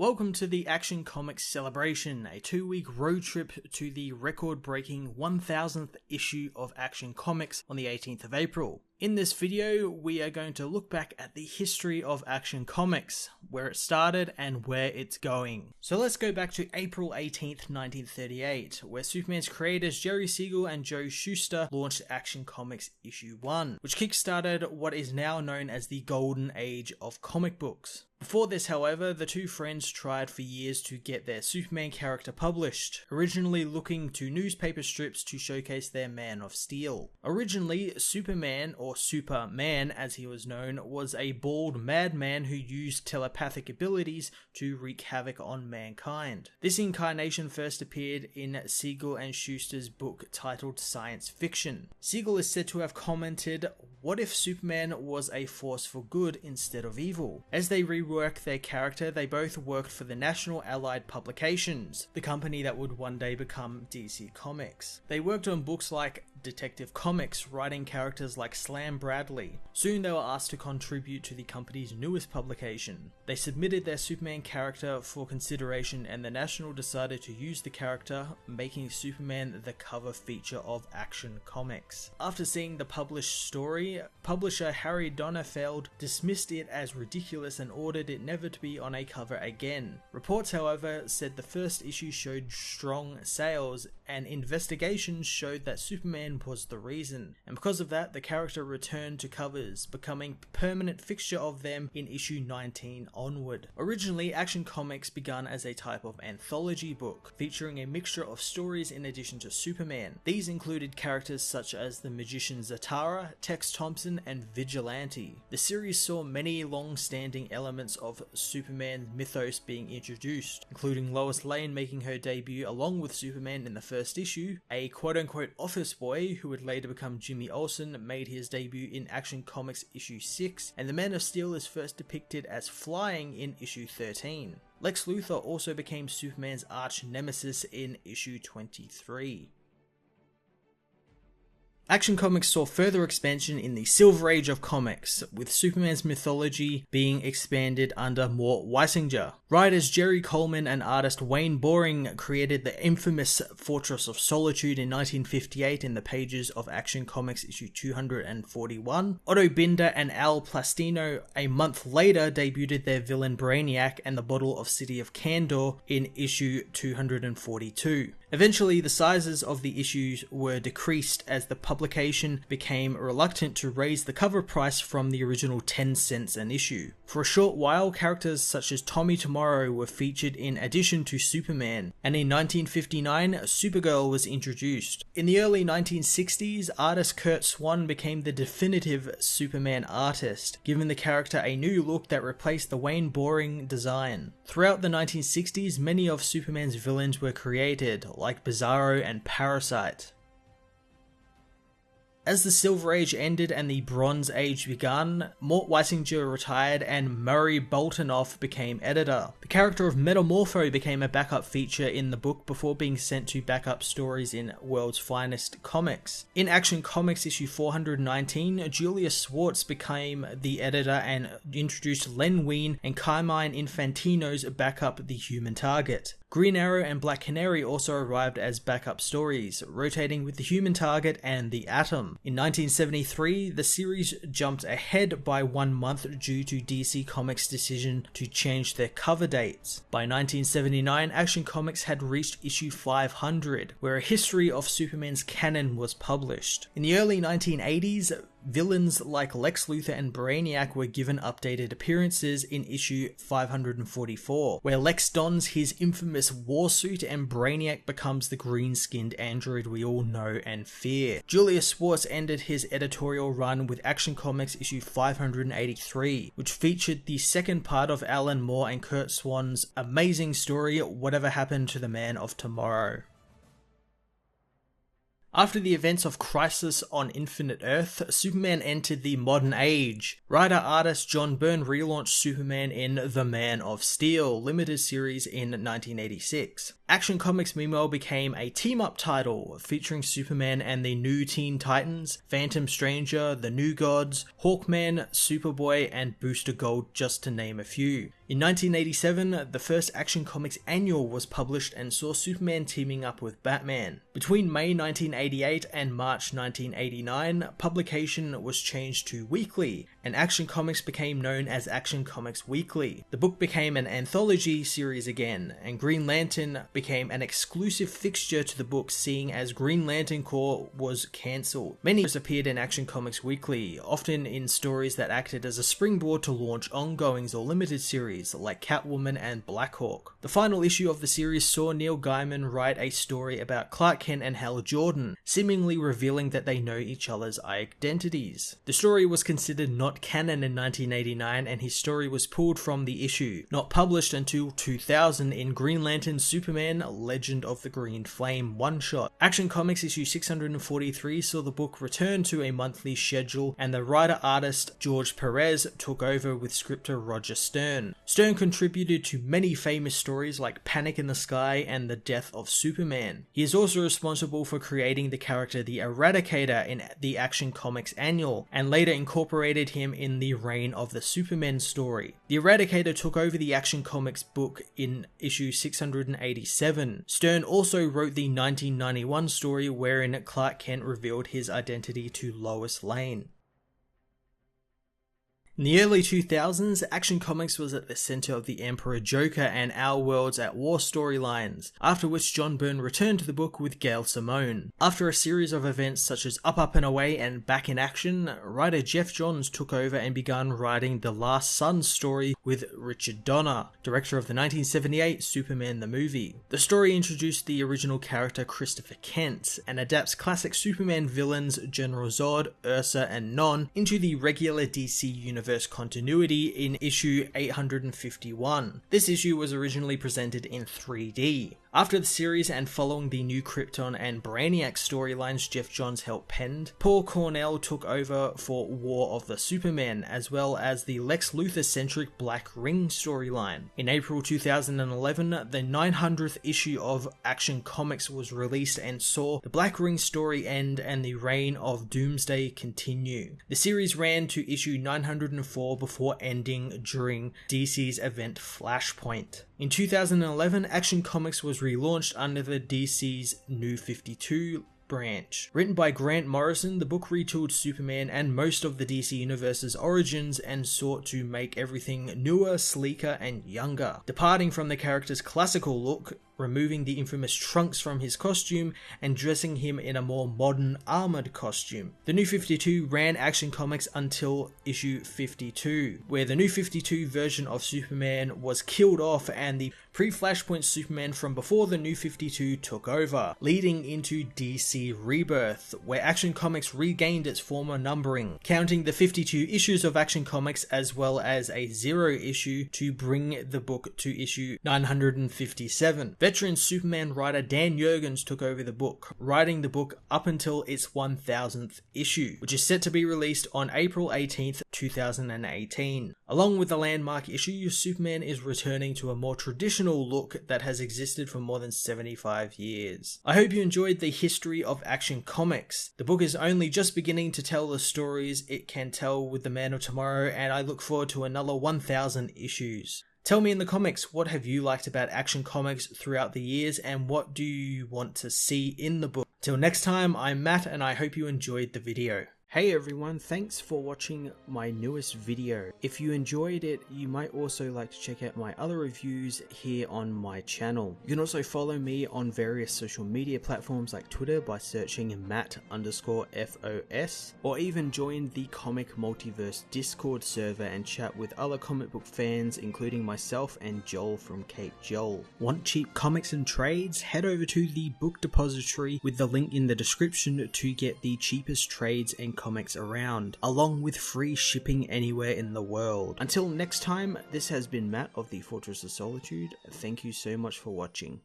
Welcome to the Action Comics Celebration, a 2-week road trip to the record-breaking 1000th issue of Action Comics on the 18th of April. In this video, we are going to look back at the history of Action Comics, where it started and where it's going. So let's go back to April 18th, 1938, where Superman's creators Jerry Siegel and Joe Shuster launched Action Comics issue 1, which kickstarted what is now known as the golden age of comic books. Before this, however, the two friends tried for years to get their Superman character published, originally looking to newspaper strips to showcase their Man of Steel. Originally, Superman, or Superman as he was known, was a bald madman who used telepathic abilities to wreak havoc on mankind. This incarnation first appeared in Siegel and Shuster's book titled Science Fiction. Siegel is said to have commented, "What if Superman was a force for good instead of evil?" As they reworked their character, they both worked for the National Allied Publications, the company that would one day become DC Comics. They worked on books like Detective Comics, writing characters like Slam Bradley. Soon they were asked to contribute to the company's newest publication. They submitted their Superman character for consideration, and the National decided to use the character, making Superman the cover feature of Action Comics. After seeing the published story, publisher Harry Donenfeld dismissed it as ridiculous and ordered it never to be on a cover again. Reports, however, said the first issue showed strong sales, and investigations showed that Superman was the reason, and because of that, the character returned to covers, becoming a permanent fixture of them in issue 19 onward. Originally, Action Comics began as a type of anthology book, featuring a mixture of stories in addition to Superman. These included characters such as the magician Zatara, Tex Thompson, and Vigilante. The series saw many long-standing elements of Superman mythos being introduced, including Lois Lane making her debut along with Superman in the first issue, a quote-unquote office boy who would later become Jimmy Olsen made his debut in Action Comics issue 6, and the Man of Steel is first depicted as flying in issue 13. Lex Luthor also became Superman's arch nemesis in issue 23. Action Comics saw further expansion in the Silver Age of comics, with Superman's mythology being expanded under Mort Weisinger. Writers Jerry Coleman and artist Wayne Boring created the infamous Fortress of Solitude in 1958 in the pages of Action Comics issue 241. Otto Binder and Al Plastino a month later debuted their villain Brainiac and the Bottle of City of Kandor in issue 242. Eventually, the sizes of the issues were decreased as the publication became reluctant to raise the cover price from the original 10 cents an issue. For a short while, characters such as Tommy Tomorrow were featured in addition to Superman, and in 1959, Supergirl was introduced. In the early 1960s, artist Curt Swan became the definitive Superman artist, giving the character a new look that replaced the Wayne Boring design. Throughout the 1960s, many of Superman's villains were created, like Bizarro and Parasite. As the Silver Age ended and the Bronze Age began, Mort Weisinger retired and Murray Boltinoff became editor. The character of Metamorpho became a backup feature in the book before being sent to backup stories in World's Finest Comics. In Action Comics issue 419, Julius Schwartz became the editor and introduced Len Wein and Carmine Infantino's backup The Human Target. Green Arrow and Black Canary also arrived as backup stories, rotating with the Human Target and the Atom. In 1973, the series jumped ahead by 1 month due to DC Comics' decision to change their cover dates. By 1979, Action Comics had reached issue 500, where a history of Superman's canon was published. In the early 1980s, villains like Lex Luthor and Brainiac were given updated appearances in issue 544, where Lex dons his infamous war suit and Brainiac becomes the green-skinned android we all know and fear. Julius Schwartz ended his editorial run with Action Comics issue 583, which featured the second part of Alan Moore and Curt Swan's amazing story, Whatever Happened to the Man of Tomorrow. After the events of Crisis on Infinite Earth, Superman entered the modern age. Writer-artist John Byrne relaunched Superman in The Man of Steel limited series in 1986. Action Comics meanwhile became a team-up title featuring Superman and the New Teen Titans, Phantom Stranger, the New Gods, Hawkman, Superboy, and Booster Gold, just to name a few. In 1987, the first Action Comics annual was published and saw Superman teaming up with Batman. Between May 1988 and March 1989, publication was changed to weekly, and Action Comics became known as Action Comics Weekly. The book became an anthology series again, and Green Lantern became an exclusive fixture to the book, seeing as Green Lantern Corps was cancelled. Many appeared in Action Comics Weekly, often in stories that acted as a springboard to launch ongoings or limited series like Catwoman and Black Hawk. The final issue of the series saw Neil Gaiman write a story about Clark Kent and Hal Jordan, seemingly revealing that they know each other's identities. The story was considered not canon in 1989, and his story was pulled from the issue, not published until 2000 in Green Lantern Superman Legend of the Green Flame one-shot. Action Comics issue 643 saw the book return to a monthly schedule, and the writer-artist George Perez took over with scripter Roger Stern. Stern contributed to many famous stories like Panic in the Sky and The Death of Superman. He is also responsible for creating the character the Eradicator in the Action Comics Annual, and later incorporated him in the Reign of the Supermen story. The Eradicator took over the Action Comics book in issue 687. Stern also wrote the 1991 story wherein Clark Kent revealed his identity to Lois Lane. In the early 2000s, Action Comics was at the center of the Emperor Joker and Our Worlds at War storylines, after which John Byrne returned to the book with Gail Simone. After a series of events such as Up and Away and Back in Action, writer Jeff Johns took over and began writing The Last Son story with Richard Donner, director of the 1978 Superman the movie. The story introduced the original character Christopher Kent and adapts classic Superman villains General Zod, Ursa, and Non into the regular DC universe continuity in issue 851. This issue was originally presented in 3D. After the series and following the New Krypton and Brainiac storylines Jeff Johns helped pen, Paul Cornell took over for War of the Supermen, as well as the Lex Luthor-centric Black Ring storyline. In April 2011, the 900th issue of Action Comics was released and saw the Black Ring story end and the reign of Doomsday continue. The series ran to issue 904 before ending during DC's event Flashpoint. In 2011, Action Comics was relaunched under the DC's New 52 branch. Written by Grant Morrison, the book retooled Superman and most of the DC Universe's origins and sought to make everything newer, sleeker, and younger. Departing from the character's classical look, removing the infamous trunks from his costume and dressing him in a more modern armored costume. The New 52 ran Action Comics until issue 52, where the New 52 version of Superman was killed off and the pre-Flashpoint Superman from before the New 52 took over, leading into DC Rebirth, where Action Comics regained its former numbering, counting the 52 issues of Action Comics as well as a 0 issue to bring the book to issue 957. Veteran Superman writer Dan Jurgens took over the book, writing the book up until its 1000th issue, which is set to be released on April 18th, 2018. Along with the landmark issue, Superman is returning to a more traditional look that has existed for more than 75 years. I hope you enjoyed the history of Action Comics. The book is only just beginning to tell the stories it can tell with the Man of Tomorrow, and I look forward to another 1000 issues. Tell me in the comments, what have you liked about Action Comics throughout the years, and what do you want to see in the book? Till next time, I'm Matt, and I hope you enjoyed the video. Hey everyone, thanks for watching my newest video. If you enjoyed it, you might also like to check out my other reviews here on my channel. You can also follow me on various social media platforms like Twitter by searching Matt_FOS, or even join the Comic Multiverse Discord server and chat with other comic book fans, including myself and Joel from Cape Joel. Want cheap comics and trades? Head over to the book depository with the link in the description to get the cheapest trades and comics around, along with free shipping anywhere in the world. Until next time, this has been Matt of the Fortress of Solitude. Thank you so much for watching.